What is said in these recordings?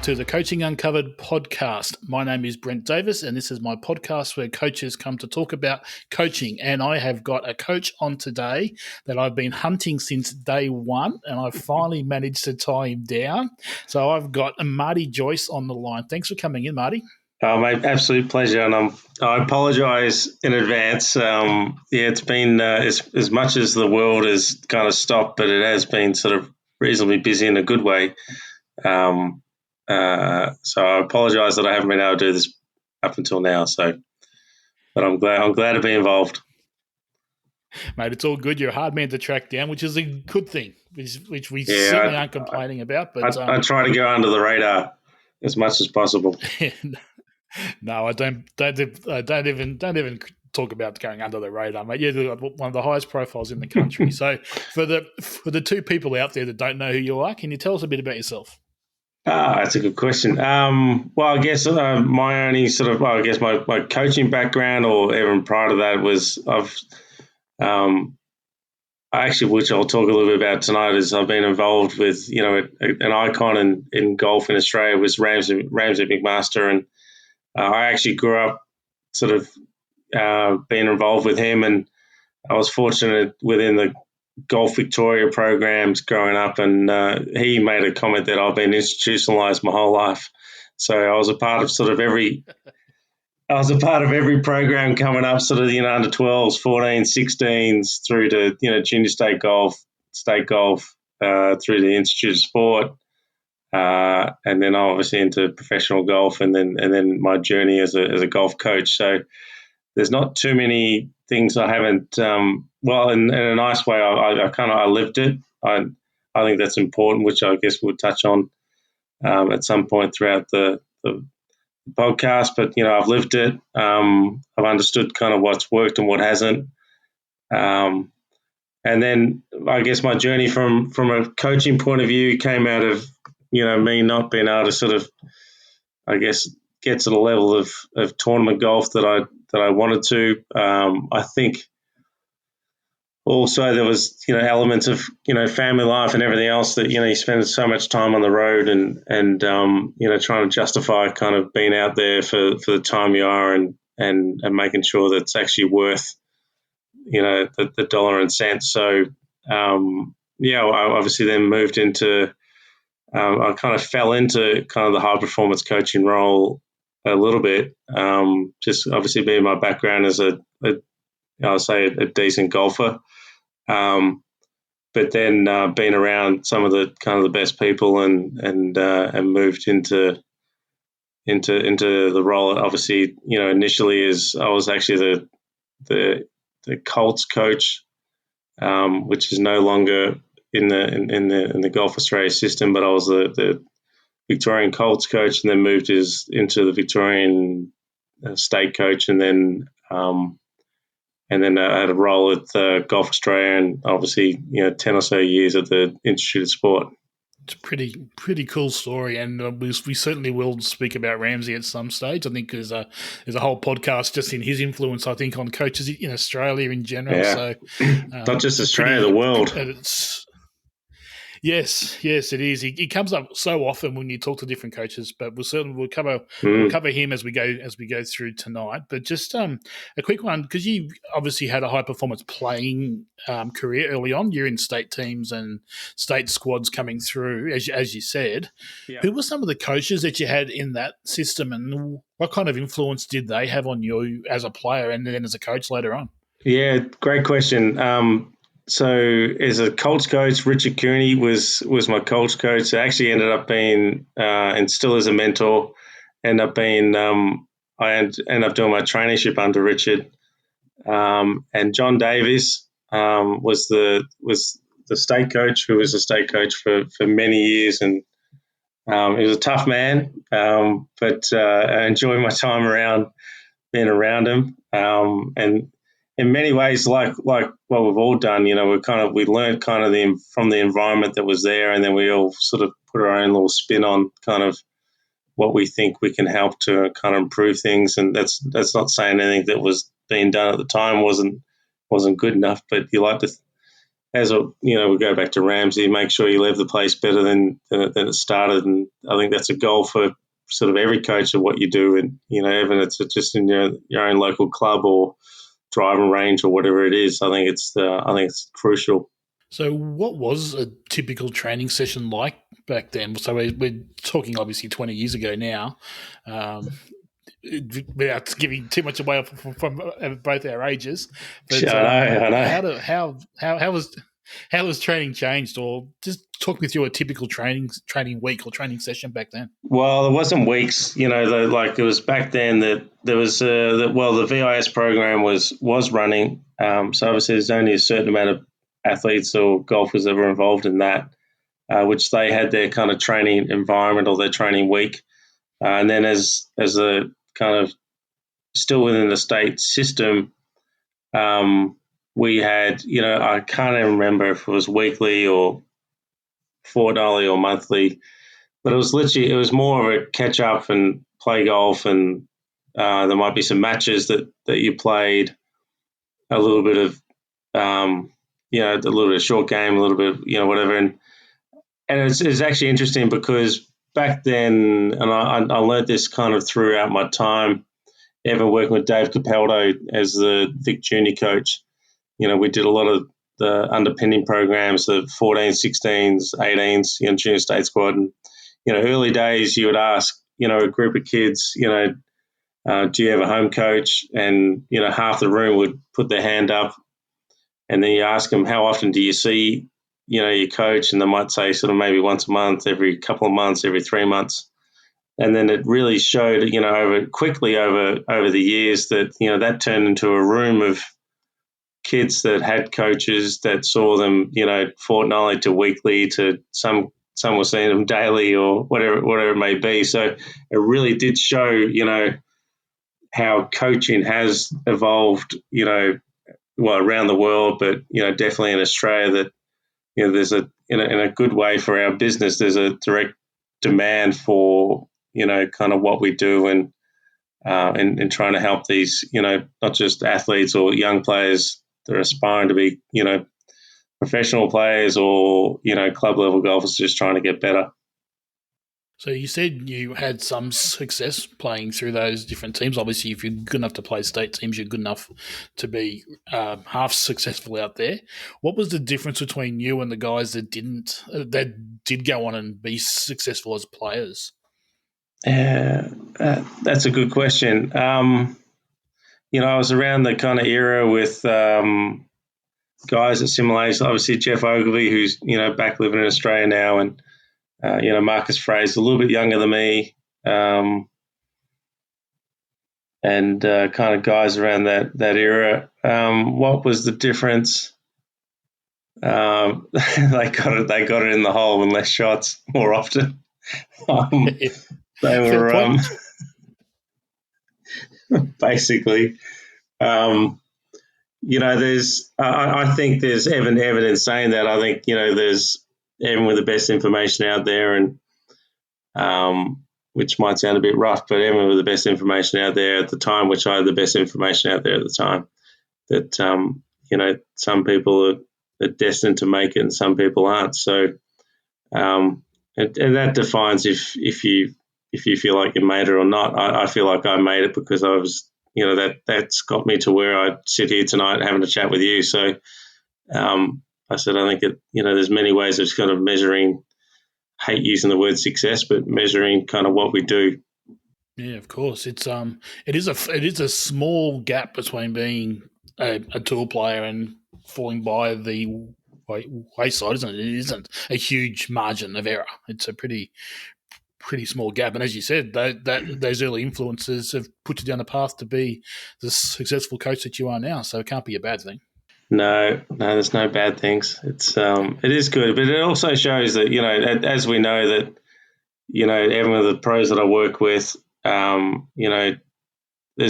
to the Coaching Uncovered podcast. My name is Brent Davis, and this is my podcast where coaches come to talk about coaching. And I have got a coach on today that I've been hunting since day one, and I've finally managed to tie him down. So I've got Marty Joyce on the line. Thanks for coming in, Marty. Oh, mate, absolute pleasure, and I apologise in advance. It's been as much as the world has kind of stopped, but it has been sort of reasonably busy in a good way. So I apologise that I haven't been able to do this up until now. But I'm glad to be involved. Mate, it's all good. You're a hard man to track down, which is a good thing, which we certainly aren't complaining about. But I try to go under the radar as much as possible. No, I don't even talk about going under the radar, mate. You're one of the highest profiles in the country. So for the two people out there that don't know who you are, can you tell us a bit about yourself? That's a good question. Well, I guess my only sort of, my coaching background, or even prior to that, was which I'll talk a little bit about tonight, is I've been involved with, an icon in golf in Australia was Ramsay McMaster, and I actually grew up sort of being involved with him, and I was fortunate within the Golf Victoria programs growing up, and he made a comment that I've been institutionalized my whole life. So I was a part of every program coming up, sort of, under 12s, 14s, 16s, through to, junior state golf, through the Institute of Sport, and then obviously into professional golf, and then my journey as a golf coach. So there's not too many things I haven't. Well, in a nice way, I lived it. I think that's important, which I guess we'll touch on at some point throughout the podcast. But I've lived it. I've understood kind of what's worked and what hasn't. And then I guess my journey from a coaching point of view came out of me not being able to sort of, I guess, get to the level of tournament golf that I wanted to. I think also there was elements of family life and everything else that you spend so much time on the road and trying to justify kind of being out there for the time you are and making sure that it's actually worth the dollar and cents. So I obviously then moved into I kind of fell into kind of the high performance coaching role a little bit, just obviously being my background as a decent golfer, but then being around some of the kind of the best people and moved into the role. Obviously, initially as I was actually the Colts coach, which is no longer in the Golf Australia system, but I was the Victorian Colts coach, and then moved into the Victorian state coach, and then I had a role at Golf Australia, and obviously 10 or so years at the Institute of Sport. It's a pretty cool story, and we certainly will speak about Ramsay at some stage. I think there's a whole podcast just in his influence, I think, on coaches in Australia in general. Yeah. So not just Australia, the world. Yes, it is. He comes up so often when you talk to different coaches, but we'll cover him as we go through tonight. But just a quick one, because you obviously had a high performance playing career early on. You're in state teams and state squads coming through, as you said. Yeah. Who were some of the coaches that you had in that system, and what kind of influence did they have on you as a player and then as a coach later on? Yeah, great question. So as a Colts coach, Richard Cooney was my Colts coach. I actually ended up being, and still as a mentor, I ended up doing my traineeship under Richard. And John Davis was the state coach, who was a state coach for many years, and he was a tough man, but I enjoyed my time being around him, and in many ways, like what we've all done, we learned kind of from the environment that was there, and then we all sort of put our own little spin on kind of what we think we can help to kind of improve things. And that's not saying anything that was being done at the time wasn't good enough, but you like to as a, we go back to Ramsay, make sure you leave the place better than it started. And I think that's a goal for sort of every coach of what you do. And, even if it's just in your own local club or driving range or whatever it is, I think it's crucial. So, what was a typical training session like back then? So, we're talking obviously 20 years ago now. Without giving too much away from both our ages, but I know. how was training changed, or just talk me through a typical training week or training session back then? Well, it wasn't weeks, like it was back then that there was the VIS program was running. So obviously there's only a certain amount of athletes or golfers that were involved in that, which they had their kind of training environment or their training week. And then as a kind of still within the state system, we had, I can't even remember if it was weekly or fortnightly or monthly, but it was more of a catch up and play golf, and there might be some matches that you played, a little bit of, a little bit of short game, a little bit of, whatever. And it's actually interesting because back then, and I learned this kind of throughout my time, ever working with Dave Capaldo as the Vic Junior coach. We did a lot of the underpinning programs, the 14s, 16s, 18s, junior state squad. And, early days you would ask, a group of kids, do you have a home coach? And, half the room would put their hand up. And then you ask them, how often do you see, your coach? And they might say sort of maybe once a month, every couple of months, every 3 months. And then it really showed, over the years that, that turned into a room of kids that had coaches that saw them, fortnightly to weekly to some were seeing them daily or whatever it may be. So it really did show, how coaching has evolved, around the world, but, definitely in Australia that, there's in a good way for our business, there's a direct demand for, kind of what we do and trying to help these, not just athletes or young players that are aspiring to be, professional players or, club level golfers just trying to get better. So you said you had some success playing through those different teams. Obviously, if you're good enough to play state teams, you're good enough to be half successful out there. What was the difference between you and the guys that did go on and be successful as players? That's a good question. I was around the kind of era with guys at similar age. Obviously, Jeff Ogilvy, who's back living in Australia now, and Marcus Fraser, a little bit younger than me, and kind of guys around that era. What was the difference? They got it in the hole with less shots more often. They were basically. I think there's evidence saying that. I think there's even with the best information out there, and which might sound a bit rough, but even with the best information out there at the time, which I had the best information out there at the time, that some people are destined to make it and some people aren't. So, and that defines if you feel like you made it or not. I feel like I made it because I was, that's got me to where I sit here tonight having a chat with you. So, I said I think there's many ways of kind of measuring. Hate using the word success, but measuring kind of what we do. Yeah, of course. It is a small gap between being a tour player and falling by the wayside, isn't it? It isn't a huge margin of error. It's a pretty small gap. And as you said, those early influences have put you down the path to be the successful coach that you are now. So it can't be a bad thing. No, there's no bad things. It is good, but it also shows that as we know that even with the pros that I work with, there's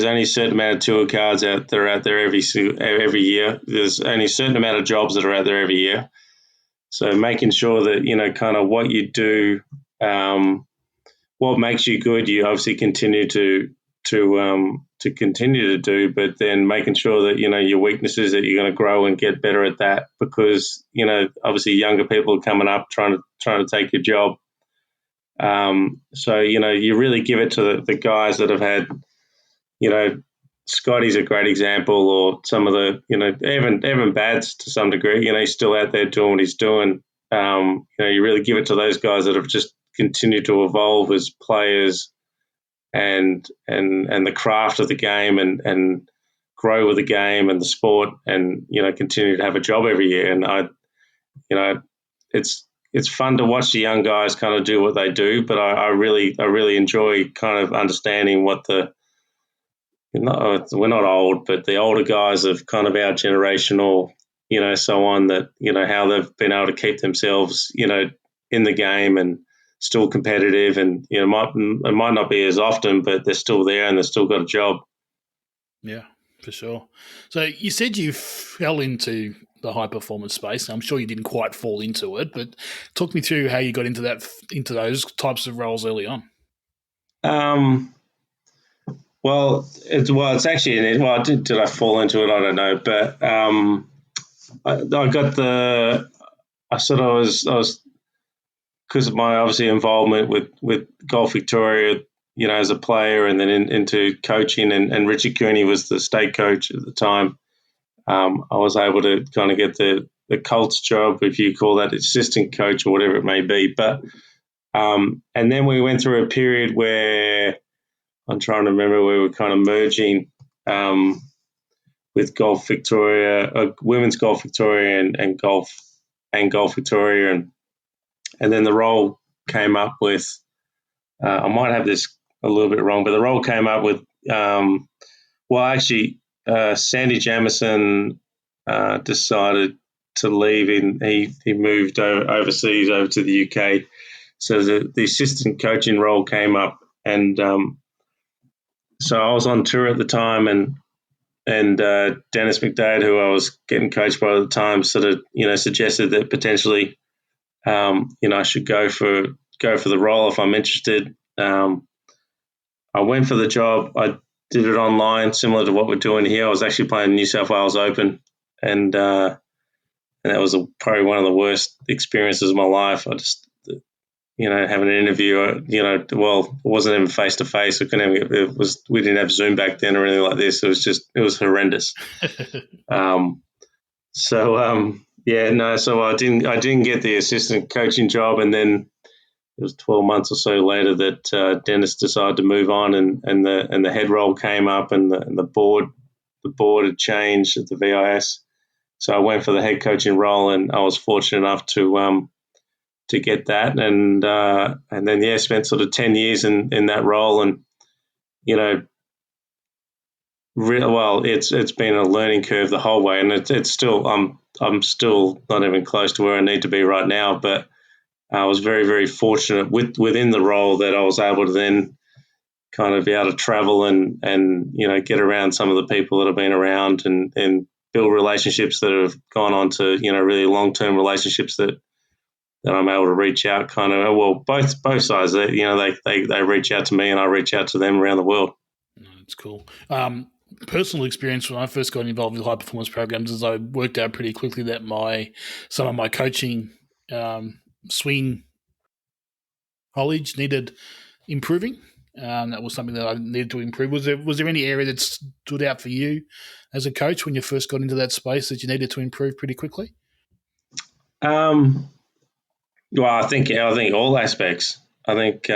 only a certain amount of tour cards that are out there every year. There's only a certain amount of jobs that are out there every year. So making sure that kind of what you do, what makes you good, you obviously continue to to continue to do, but then making sure that your weaknesses, that you're going to grow and get better at that, because obviously younger people are coming up trying to take your job. So you really give it to the guys that have had, Scotty's a great example, or some of the Evan Bads to some degree. He's still out there doing what he's doing. You really give it to those guys that have just continued to evolve as players and the craft of the game and grow with the game and the sport, and continue to have a job every year. And it's fun to watch the young guys kind of do what they do, but I really enjoy kind of understanding what we're not old, but the older guys of kind of our generation, or so on, that how they've been able to keep themselves in the game and still competitive, and it might not be as often, but they're still there and they've still got a job. Yeah, for sure. So you said you fell into the high performance space. I'm sure you didn't quite fall into it, but talk me through how you got into those types of roles early on. It's actually, did I fall into it? I don't know, but I was because of my obviously involvement with Golf Victoria, as a player, and then into coaching, and Richard Cooney was the state coach at the time. I was able to kind of get the Colts job, if you call that assistant coach or whatever it may be. But and then we went through a period where I'm trying to remember, we were kind of merging with Golf Victoria, Women's Golf Victoria, and Golf Victoria, and then the role came up with. I might have this a little bit wrong, but the role came up with. Sandy Jamison decided to leave. He moved overseas over to the UK, so the assistant coaching role came up, and so I was on tour at the time, and Dennis McDade, who I was getting coached by at the time, sort of suggested that potentially I should go for the role if I'm interested. I went for the job. I did it online, similar to what we're doing here. I was actually playing New South Wales Open, and that was probably one of the worst experiences of my life. I just, having an interview, it wasn't even face to face. We didn't have Zoom back then or anything like this. It was horrendous. So I didn't get the assistant coaching job, and then it was 12 months or so later that Dennis decided to move on, and the head role came up, and the board had changed at the VIS. So I went for the head coaching role, and I was fortunate enough to get that, and then spent sort of 10 years in that role, and it's been a learning curve the whole way, and it's still I'm still not even close to where I need to be right now, but I was very, very fortunate within the role that I was able to then kind of be able to travel and get around some of the people that have been around, and build relationships that have gone on to really long-term relationships that I'm able to reach out both sides. They reach out to me, and I reach out to them around the world. That's cool. Personal experience when I first got involved with high performance programs is I worked out pretty quickly that some of my coaching swing knowledge needed improving. That was something that I needed to improve. Was there any area that stood out for you as a coach when you first got into that space that you needed to improve pretty quickly? Well, I think all aspects. I think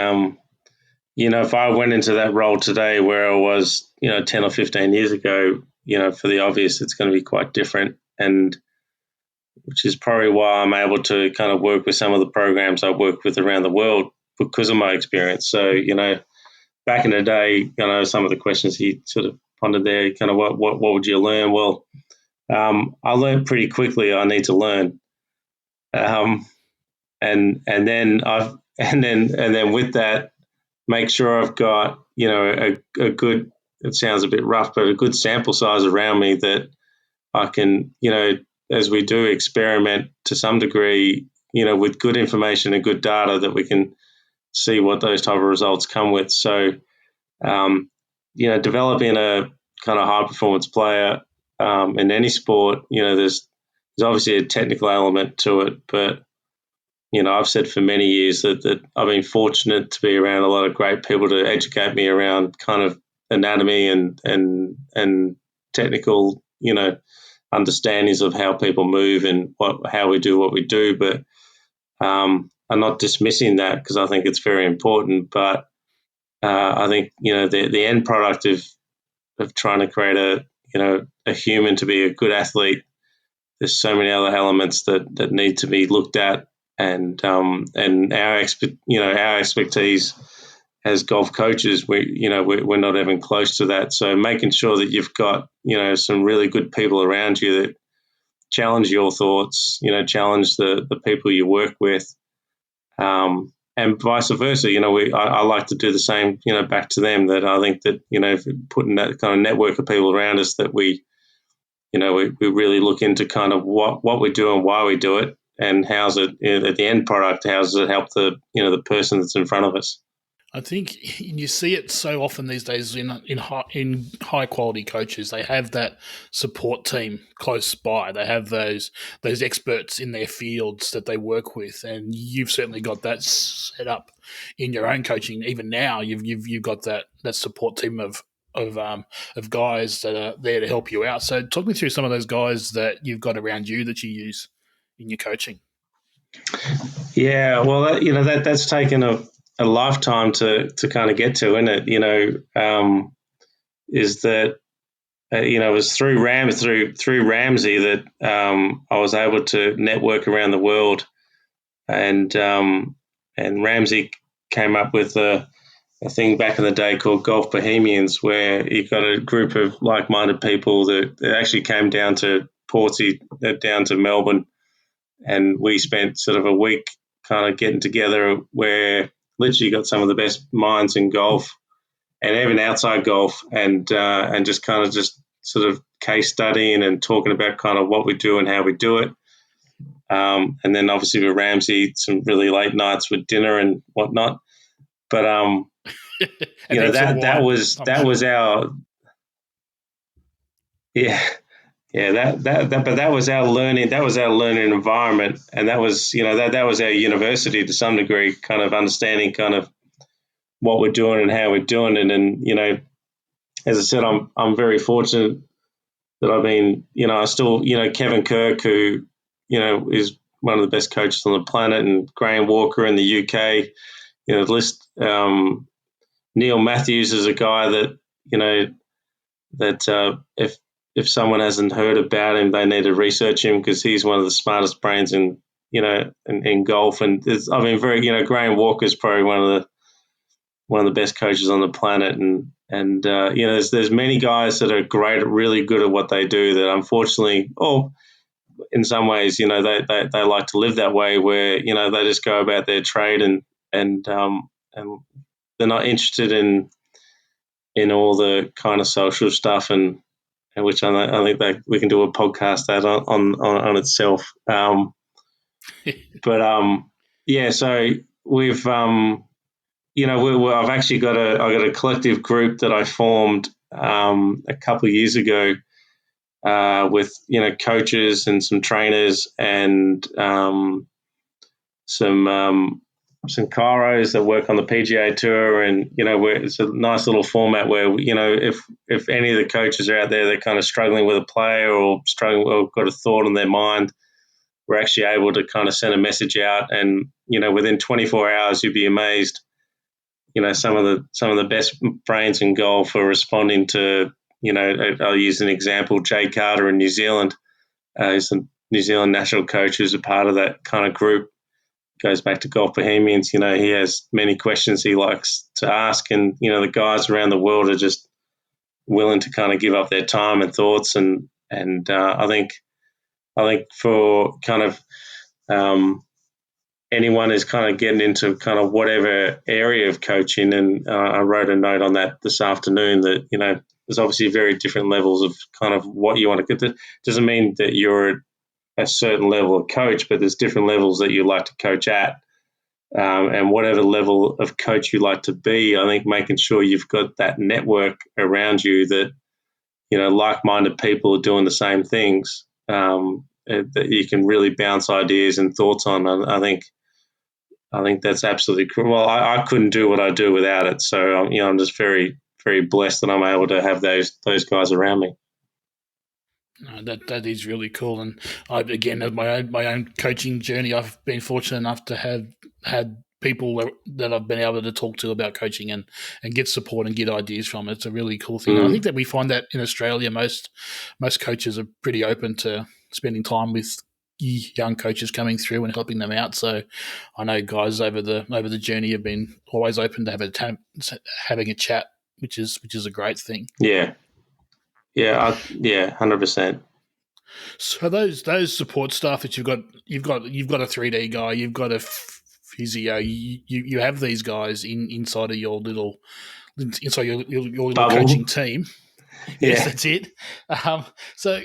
if I went into that role today where I was 10 or 15 years ago, for the obvious, it's going to be quite different, and which is probably why I'm able to kind of work with some of the programs I work with around the world because of my experience. So, back in the day, some of the questions he sort of pondered there, kind of what would you learn? Well, I learned pretty quickly I need to learn. And then with that, make sure I've got, a good, it sounds a bit rough, but a good sample size around me that I can, as we do experiment to some degree, with good information and good data, that we can see what those type of results come with. So developing a kind of high performance player in any sport, there's obviously a technical element to it, but I've said for many years that I've been fortunate to be around a lot of great people to educate me around kind of anatomy and technical, understandings of how people move and how we do what we do. But I'm not dismissing that because I think it's very important. But I think the end product of trying to create a human to be a good athlete, there's so many other elements that need to be looked at, and our expertise as golf coaches, we're not even close to that. So making sure that you've got some really good people around you that challenge your thoughts, challenge the people you work with, and vice versa. I like to do the same, back to them. That I think that putting that kind of network of people around us, that we really look into kind of what we do and why we do it, and how's it at the end product. How does it help the person that's in front of us? I think you see it so often these days in high quality coaches. They have that support team close by. They have those experts in their fields that they work with, and you've certainly got that set up in your own coaching. Even now, you've got that support team of guys that are there to help you out. So, talk me through some of those guys that you've got around you that you use in your coaching. Yeah, well, that's taken a lifetime to kind of get to, isn't it? Is that it was through Ramsay that I was able to network around the world, and Ramsay came up with a thing back in the day called Golf Bohemians, where you got a group of like-minded people that actually came down to Portsea, down to Melbourne, and we spent sort of a week kind of getting together, where literally got some of the best minds in golf and even outside golf, and just kind of just sort of case studying and talking about kind of what we do and how we do it. And then obviously with Ramsay, some really late nights with dinner and whatnot. But that was our yeah. Yeah, but that was our learning. That was our learning environment, and that was that was our university to some degree, kind of understanding kind of what we're doing and how we're doing it. And as I said, I'm very fortunate that I've been I still Kevin Kirk, who is one of the best coaches on the planet, and Graham Walker in the UK. The list. Neil Matthews is a guy that if someone hasn't heard about him, they need to research him, because he's one of the smartest brains in golf. And Graham Walker is probably one of the best coaches on the planet. And there's many guys that are great, really good at what they do, that unfortunately, or in some ways, they like to live that way, where they just go about their trade and they're not interested in all the kind of social stuff, and which I think that we can do a podcast that on itself. So we've I've actually got a collective group that I formed a couple of years ago with coaches and some trainers and some chiros that work on the PGA Tour, and it's a nice little format where if any of the coaches are out there, they're kind of struggling with a player or got a thought on their mind, we're actually able to kind of send a message out, and within 24 hours you'd be amazed. Some of the best brains in golf are responding to. I'll use an example: Jay Carter in New Zealand. He's a New Zealand national coach who's a part of that kind of group. Goes back to Golf Bohemians. He has many questions he likes to ask, and the guys around the world are just willing to kind of give up their time and thoughts. And I think for kind of anyone is kind of getting into kind of whatever area of coaching, and I wrote a note on that this afternoon that there's obviously very different levels of kind of what you want to get to. Doesn't mean that you're a certain level of coach, but there's different levels that you like to coach at. and whatever level of coach you like to be, I think making sure you've got that network around you that, like-minded people are doing the same things, that you can really bounce ideas and thoughts on. I think that's absolutely cool. Well, I couldn't do what I do without it. So, I'm just very, very blessed that I'm able to have those guys around me. That is really cool, and again, as my own coaching journey, I've been fortunate enough to have had people that I've been able to talk to about coaching and get support and get ideas from. It's a really cool thing. And I think that we find that in Australia, most coaches are pretty open to spending time with young coaches coming through and helping them out. So I know guys over the journey have been always open to having a chat, which is a great thing. Yeah. Yeah, 100%. So those support staff that you've got a 3D guy, you've got a physio, you have these guys inside of your little coaching team. Yes, that's it. So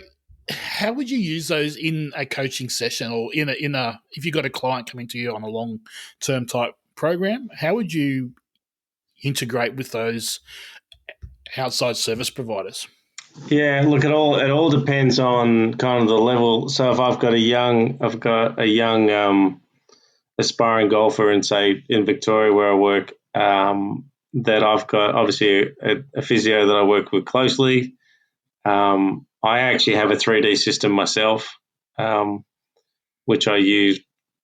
how would you use those in a coaching session, or in a if you got a client coming to you on a long term type program? How would you integrate with those outside service providers? Yeah, look, it all depends on kind of the level. So if I've got a young aspiring golfer in, say, in Victoria where I work, that I've got obviously a physio that I work with closely. I actually have a 3D system myself, which I use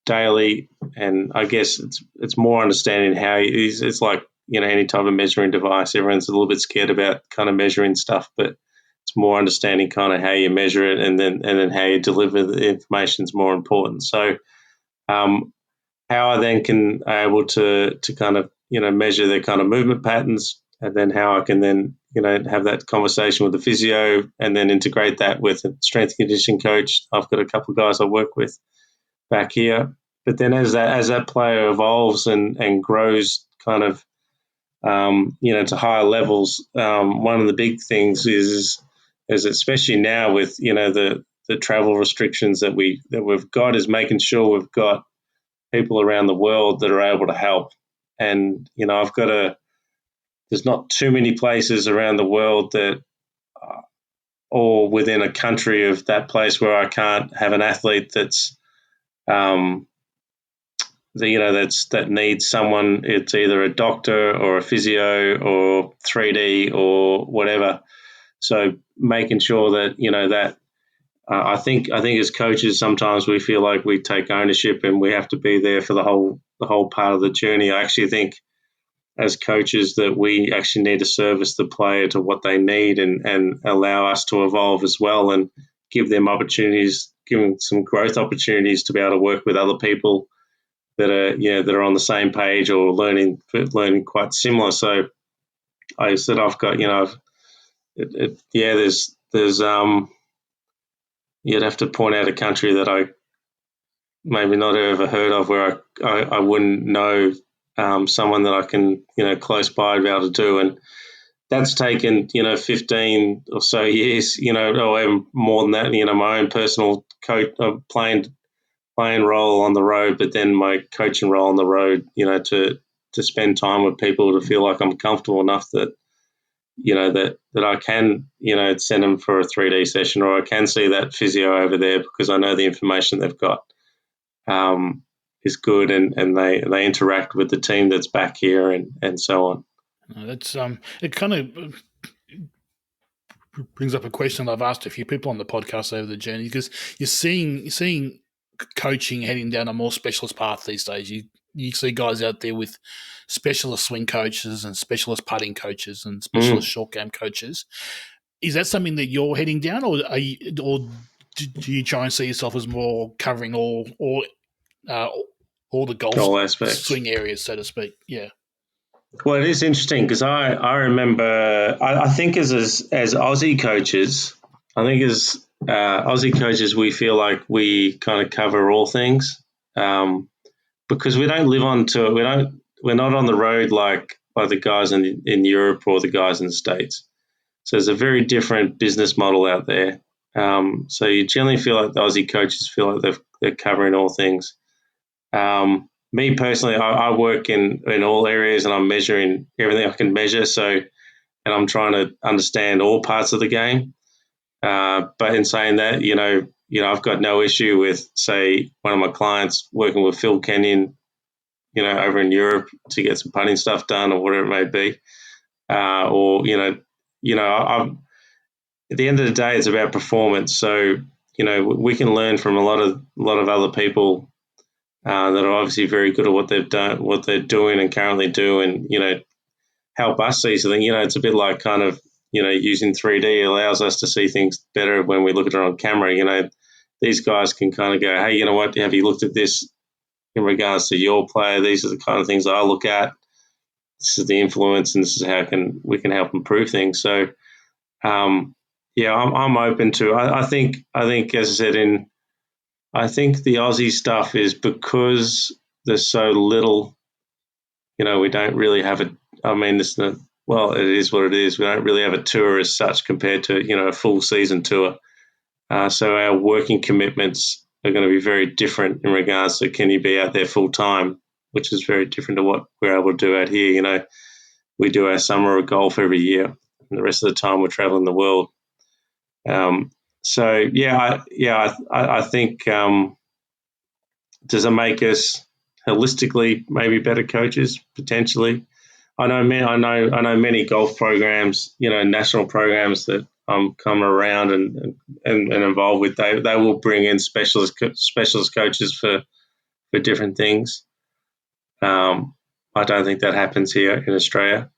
daily, and I guess it's more understanding how it's like, any type of measuring device. Everyone's a little bit scared about kind of measuring stuff, but it's more understanding kind of how you measure it, and then how you deliver the information is more important. So, how I then can able to kind of measure their kind of movement patterns, and then how I can then have that conversation with the physio, and then integrate that with a strength and conditioning coach. I've got a couple of guys I work with back here, but then as that player evolves and grows, kind of to higher levels, one of the big things is especially now with the travel restrictions that we've got, is making sure we've got people around the world that are able to help. And there's not too many places around the world that, or within a country of that place, where I can't have an athlete that's that needs someone. It's either a doctor or a physio or 3D or whatever. So making sure that that I think as coaches, sometimes we feel like we take ownership and we have to be there for the whole part of the journey. I actually think as coaches that we actually need to service the player to what they need, and allow us to evolve as well, and give them opportunities, give them some growth opportunities to be able to work with other people that are on the same page, or learning quite similar. So I said I've got there's you'd have to point out a country that I maybe not ever heard of, where I wouldn't know someone that I can close by to be able to do. And that's taken 15 or so years, or even more than that. My own personal coach, playing role on the road, but then my coaching role on the road, to spend time with people, to feel like I'm comfortable enough that that I can send them for a 3D session, or I can see that physio over there, because I know the information they've got is good, and they interact with the team that's back here, and so on. That's it kind of brings up a question I've asked a few people on the podcast over the journey, because you're seeing coaching heading down a more specialist path these days. You see guys out there with specialist swing coaches and specialist putting coaches and specialist short game coaches. Is that something that you're heading down, or do you try and see yourself as more covering all the golf aspects, swing areas, so to speak? Yeah. Well, it is interesting, because I remember, I think as Aussie coaches, we feel like we kind of cover all things, because we don't live on tour. We're not on the road like the guys in Europe or the guys in the States. So there's a very different business model out there. So you generally feel like the Aussie coaches feel like they're covering all things. me personally, I work in all areas, and I'm measuring everything I can measure. So, and I'm trying to understand all parts of the game. But in saying that, I've got no issue with, say, one of my clients working with Phil Kenyon, over in Europe to get some putting stuff done or whatever it may be. I'm at the end of the day, it's about performance. So, we can learn from a lot of other people that are obviously very good at what they've done, what they're doing and currently do, and help us see something. It's a bit like kind of using 3D allows us to see things better when we look at it on camera. These guys can kind of go, hey, you know what? Have you looked at this in regards to your player? These are the kind of things I look at. This is the influence, and this is how we can help improve things. So, I'm open to. I think as I said, I think the Aussie stuff is because there's so little. We don't really have a. I mean, it is what it is. We don't really have a tour as such compared to a full season tour. So our working commitments are going to be very different in regards to can you be out there full time, which is very different to what we're able to do out here. We do our summer of golf every year, and the rest of the time we're traveling the world. I think does it make us holistically maybe better coaches potentially? I know many golf programs, national programs that I'm coming around and involved with. They will bring in specialist coaches for different things. I don't think that happens here in Australia.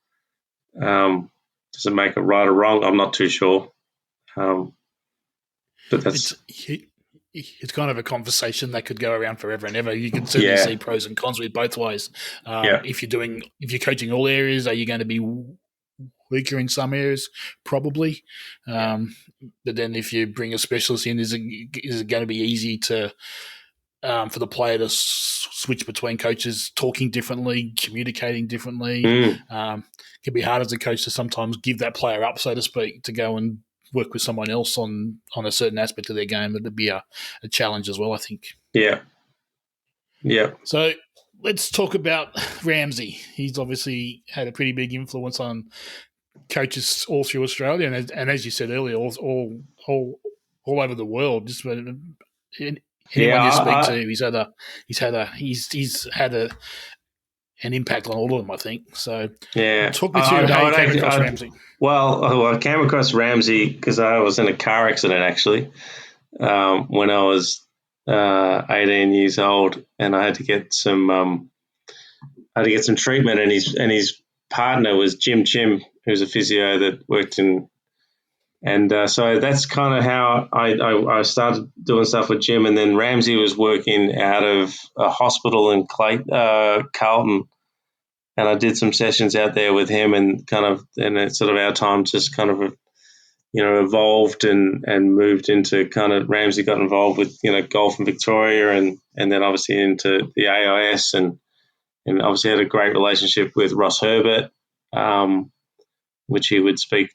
Does it make it right or wrong? I'm not too sure. But that's it's kind of a conversation that could go around forever and ever. You can certainly see pros and cons with both ways. If you're coaching all areas, are you going to be weaker in some areas? Probably. But then if you bring a specialist in, is it going to be easy to for the player to switch between coaches, talking differently, communicating differently? It can be hard as a coach to sometimes give that player up, so to speak, to go and work with someone else on a certain aspect of their game. It'd be a challenge as well, I think. Yeah. So let's talk about Ramsay. He's obviously had a pretty big influence on coaches all through Australia, and as you said earlier, all over the world. Just anyone you speak to, he's had an impact on all of them, I think. So, talk me through how you came across Ramsay. Well, I came across Ramsay because I was in a car accident actually when I was 18 years old, and I had to get some treatment, and his partner was Jim Chim, who's a physio that worked in. And so that's kind of how I started doing stuff with Jim. And then Ramsay was working out of a hospital in Carlton. And I did some sessions out there with him, and it's sort of our time just kind of, evolved and moved into kind of Ramsay got involved with, golf in Victoria and then obviously into the AIS and obviously had a great relationship with Ross Herbert, which he would speak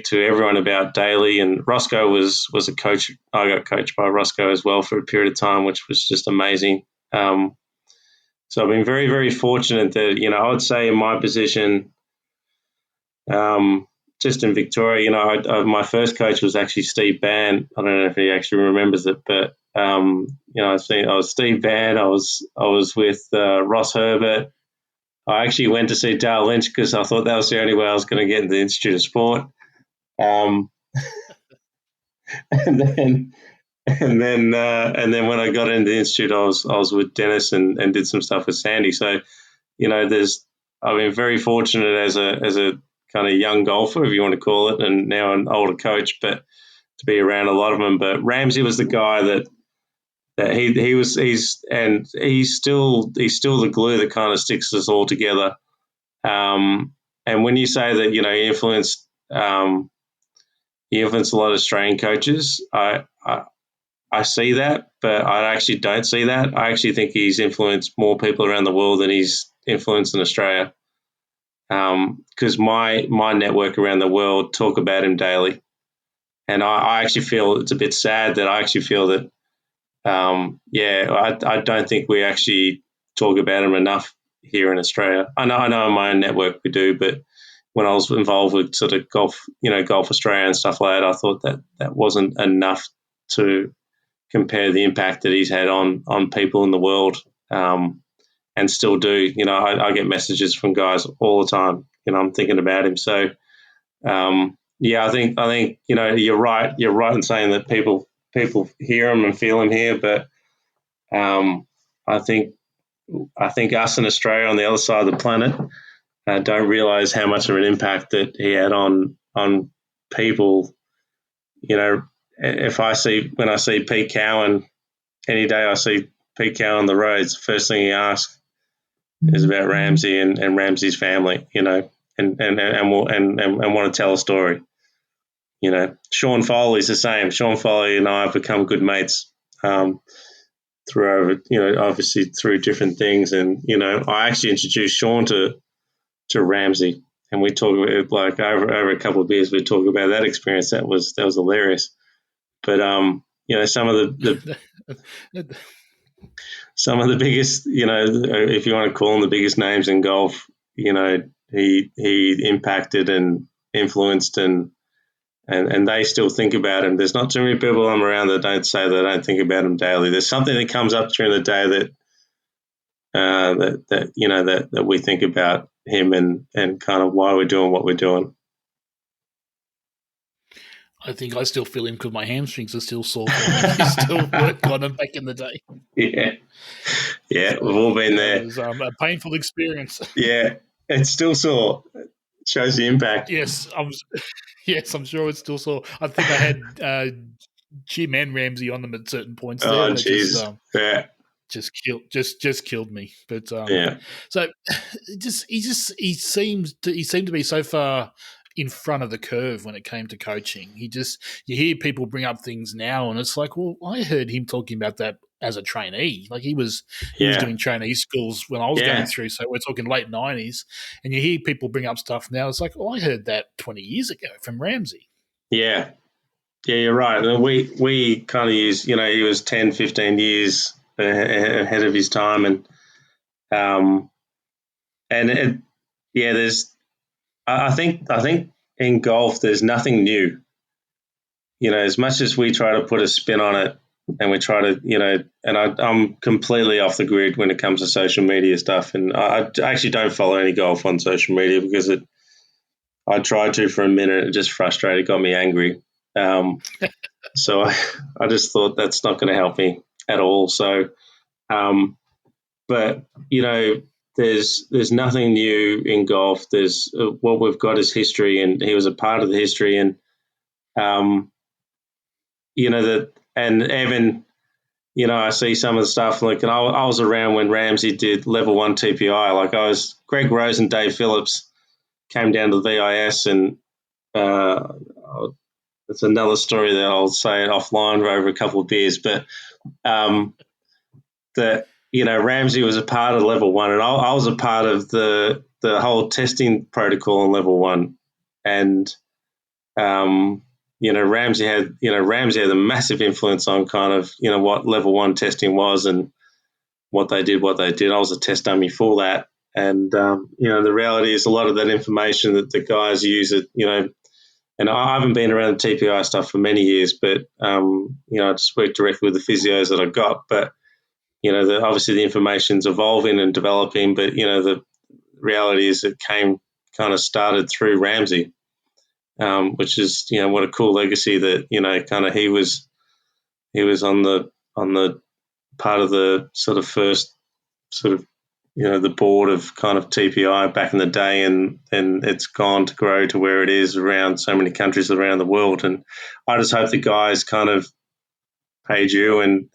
to everyone about daily. And Roscoe was a coach. I got coached by Roscoe as well for a period of time, which was just amazing. So I've been very, very fortunate that, I would say in my position, just in Victoria, my first coach was actually Steve Bann. I don't know if he actually remembers it, but, I was Steve Bann. I was with Ross Herbert. I actually went to see Dale Lynch because I thought that was the only way I was going to get into the Institute of Sport. And then when I got into the Institute, I was with Dennis and did some stuff with Sandy. So, I've been very fortunate as a kind of young golfer, if you want to call it, and now an older coach, but to be around a lot of them. But Ramsay was the guy that he's still the glue that kind of sticks us all together. And when you say that, he influenced a lot of Australian coaches, I see that, but I actually don't see that. I actually think he's influenced more people around the world than he's influenced in Australia. Because my network around the world talk about him daily. And I actually feel it's a bit sad that I actually feel that, I don't think we actually talk about him enough here in Australia. I know on my own network we do, but when I was involved with sort of golf, Golf Australia and stuff like that, I thought that wasn't enough to compare the impact that he's had on people in the world, and still do. I get messages from guys all the time. I'm thinking about him. So, I think you're right. You're right in saying that people hear him and feel him here, but I think us in Australia on the other side of the planet don't realise how much of an impact that he had on people. When I see Pete Cowan, any day I see Pete Cowan on the roads, the first thing he asks is about Ramsay and Ramsay's family, and want to tell a story. Sean Foley's the same. Sean Foley and I have become good mates through obviously through different things, and I actually introduced Sean to Ramsay, and we talk about, like, over a couple of beers, we talk about that experience. That was hilarious. But some of the some of the biggest, if you want to call them the biggest names in golf, he impacted and influenced, and they still think about him. There's not too many people I'm around that don't say they don't think about him daily. There's something that comes up during the day that we think about him and kind of why we're doing what we're doing. I think I still feel him because my hamstrings are still sore. He still worked on them back in the day. Yeah, so, we've all been there. It was a painful experience. Yeah, it's still sore. It shows the impact. Yes, I'm sure it's still sore. I think I had Jim and Ramsay on them at certain points. Oh, jeez. Just killed me. But yeah. So he seemed to be so far in front of the curve when it came to coaching. You hear people bring up things now, and it's like, well, I heard him talking about that as a trainee. Like he was doing trainee schools when I was going through. So we're talking late 90s, and you hear people bring up stuff now. It's like, oh, I heard that 20 years ago from Ramsay. Yeah. Yeah, you're right. We kind of use, he was 10, 15 years ahead of his time. I think in golf, there's nothing new. As much as we try to put a spin on it, and we try to, I'm completely off the grid when it comes to social media stuff. And I actually don't follow any golf on social media because I tried to for a minute. It just frustrated, got me angry. So I just thought that's not going to help me at all. So, but there's nothing new in golf. There's what we've got is history, and he was a part of the history. And and Evan, I see some of the stuff. Like, and I was around when Ramsay did level 1 TPI. Like Greg Rose and Dave Phillips came down to the VIS, and it's another story that I'll say offline over a couple of beers. But Ramsay was a part of level 1, and I was a part of the whole testing protocol on level 1, and Ramsay had a massive influence on kind of what level 1 testing was and what they did. I was a test dummy for that, and the reality is a lot of that information that the guys use it, and I haven't been around the TPI stuff for many years, but I just work directly with the physios that I've got. But obviously the information's evolving and developing, but the reality is it started through Ramsay, which is what a cool legacy that kind of he was on the part of the sort of first sort of the board of kind of TPI back in the day, and it's gone to grow to where it is around so many countries around the world. And I just hope the guys kind of paid you and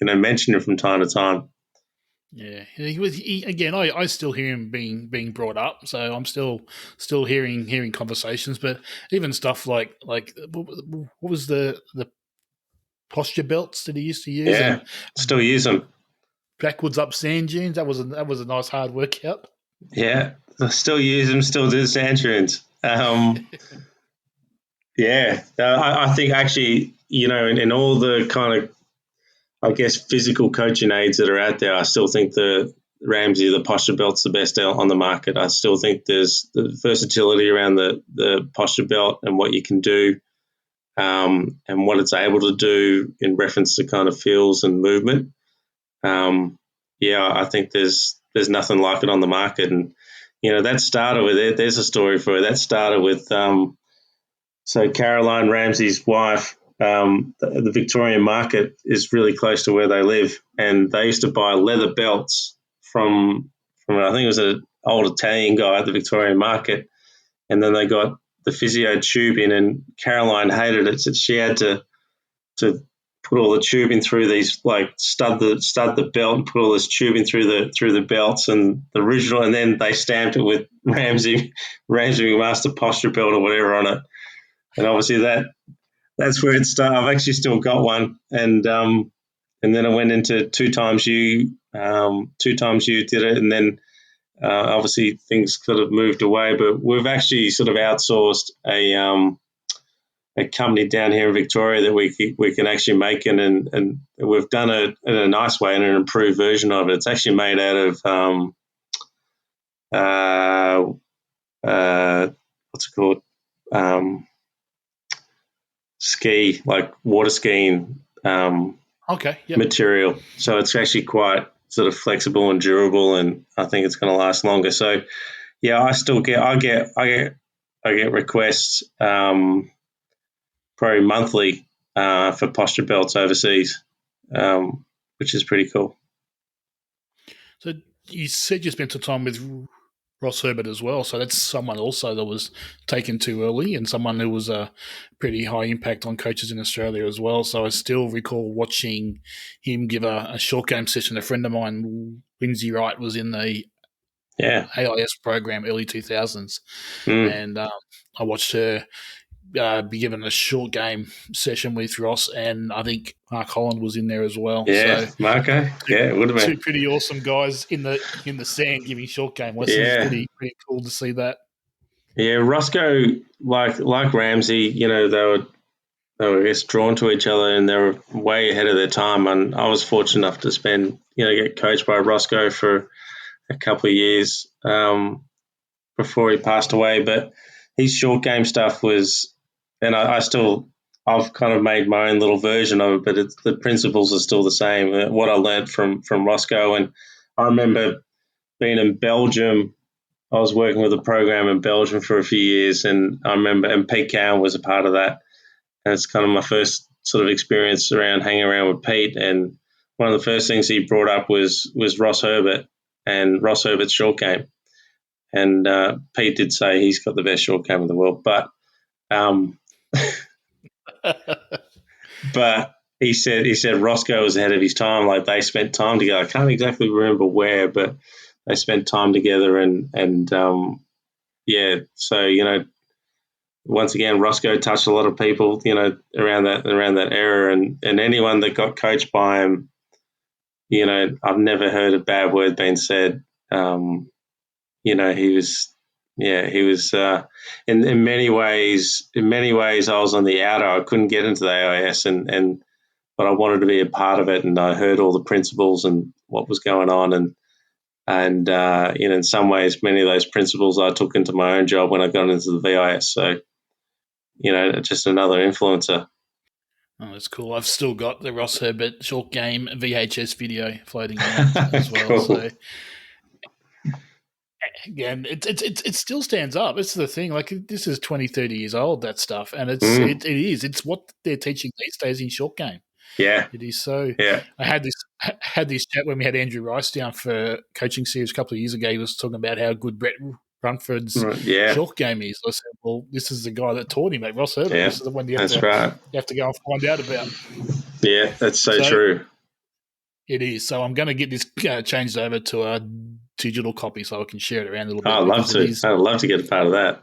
mention him from time to time. Yeah, again. I still hear him being brought up, so I'm still hearing conversations. But even stuff like what was the posture belts that he used to use? Yeah, still use them. Backwards up sand dunes. That was a nice hard workout. Yeah, I still use them. Still do the sand dunes. Yeah, I think actually, in all the kind of, I guess, physical coaching aids that are out there, I still think the Ramsay, the posture belt's the best on the market. I still think there's the versatility around the posture belt and what you can do, and what it's able to do in reference to kind of feels and movement. I think there's nothing like it on the market. And, that started with it. There's a story for it. That started with, so Caroline Ramsay's wife, the Victorian market is really close to where they live. And they used to buy leather belts from I think it was an old Italian guy at the Victorian market. And then they got the physio tube in, and Caroline hated it. So she had to put all the tubing through these, like stud the belt and put all this tubing through the belts and the original, and then they stamped it with Ramsay McMaster posture belt or whatever on it. And obviously that's where it started. I've actually still got one, and then I went into two times you did it, and then obviously things could have moved away, but we've actually sort of outsourced a company down here in Victoria that we can actually make it, and we've done it in a nice way and an improved version of it. It's actually made out of what's it called? Ski, like water skiing material. So it's actually quite sort of flexible and durable, and I think it's going to last longer. So yeah, I get requests probably monthly for posture belts overseas, which is pretty cool. So you said you spent some time with Ross Herbert as well, so that's someone also that was taken too early, and someone who was a pretty high impact on coaches in Australia as well. So I still recall watching him give a short game session. A friend of mine, Lindsay Wright, was in the AIS program early 2000s, and I watched her be given a short game session with Ross, and I think Mark Holland was in there as well. Yeah, so Marco. It would have been two pretty awesome guys in the sand giving short game lessons. Yeah. Pretty cool to see that. Yeah, Roscoe, like Ramsay, they were I guess drawn to each other, and they were way ahead of their time. And I was fortunate enough to get coached by Roscoe for a couple of years before he passed away. But his short game stuff was, and I've kind of made my own little version of it, but the principles are still the same. What I learned from Roscoe, and I remember being in Belgium. I was working with a program in Belgium for a few years, and I remember, and Pete Cowan was a part of that. And it's kind of my first sort of experience hanging around with Pete. And one of the first things he brought up was Ross Herbert and Ross Herbert's short game. And Pete did say he's got the best short game in the world, but but he said Roscoe was ahead of his time. Like, they spent time together. I can't exactly remember where, but they spent time together, and so once again, Roscoe touched a lot of people, around that era, and anyone that got coached by him, I've never heard a bad word being said. He was in many ways I was on the outer. I couldn't get into the AIS, but I wanted to be a part of it, and I heard all the principles and what was going on, and in some ways, many of those principles I took into my own job when I got into the VIS. So, just another influencer. Oh, that's cool. I've still got the Ross Herbert short game VHS video floating around as well. Cool. So, again, it still stands up. It's the thing. Like, this is 20, 30 years old, that stuff, and it is. It's what they're teaching these days in short game. Yeah, it is. So yeah. I had this chat when we had Andrew Rice down for coaching series a couple of years ago. He was talking about how good Brett Runford's short game is. I said, well, this is the guy that taught him, Ross Herbert. Yeah, this is the one you have to go and find out about. Yeah, that's so true. It is. So I'm going to get this changed over to a digital copy so I can share it around a little bit. I'd love to. I'd love to get a part of that.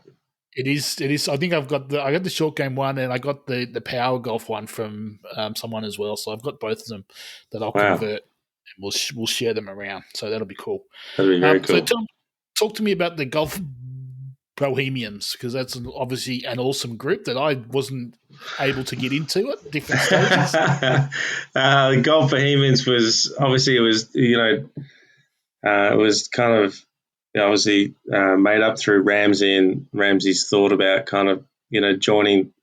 It is. I think I got the short game one, and I got the power golf one from someone as well. So I've got both of them that I'll convert, and we'll share them around. So that'll be cool. That'll be very cool. So talk to me about the Golf Bohemians, because that's obviously an awesome group that I wasn't able to get into at different stages. The Golf Bohemians was obviously, it was it was kind of obviously made up through Ramsay and Ramsay's thought about kind of, joining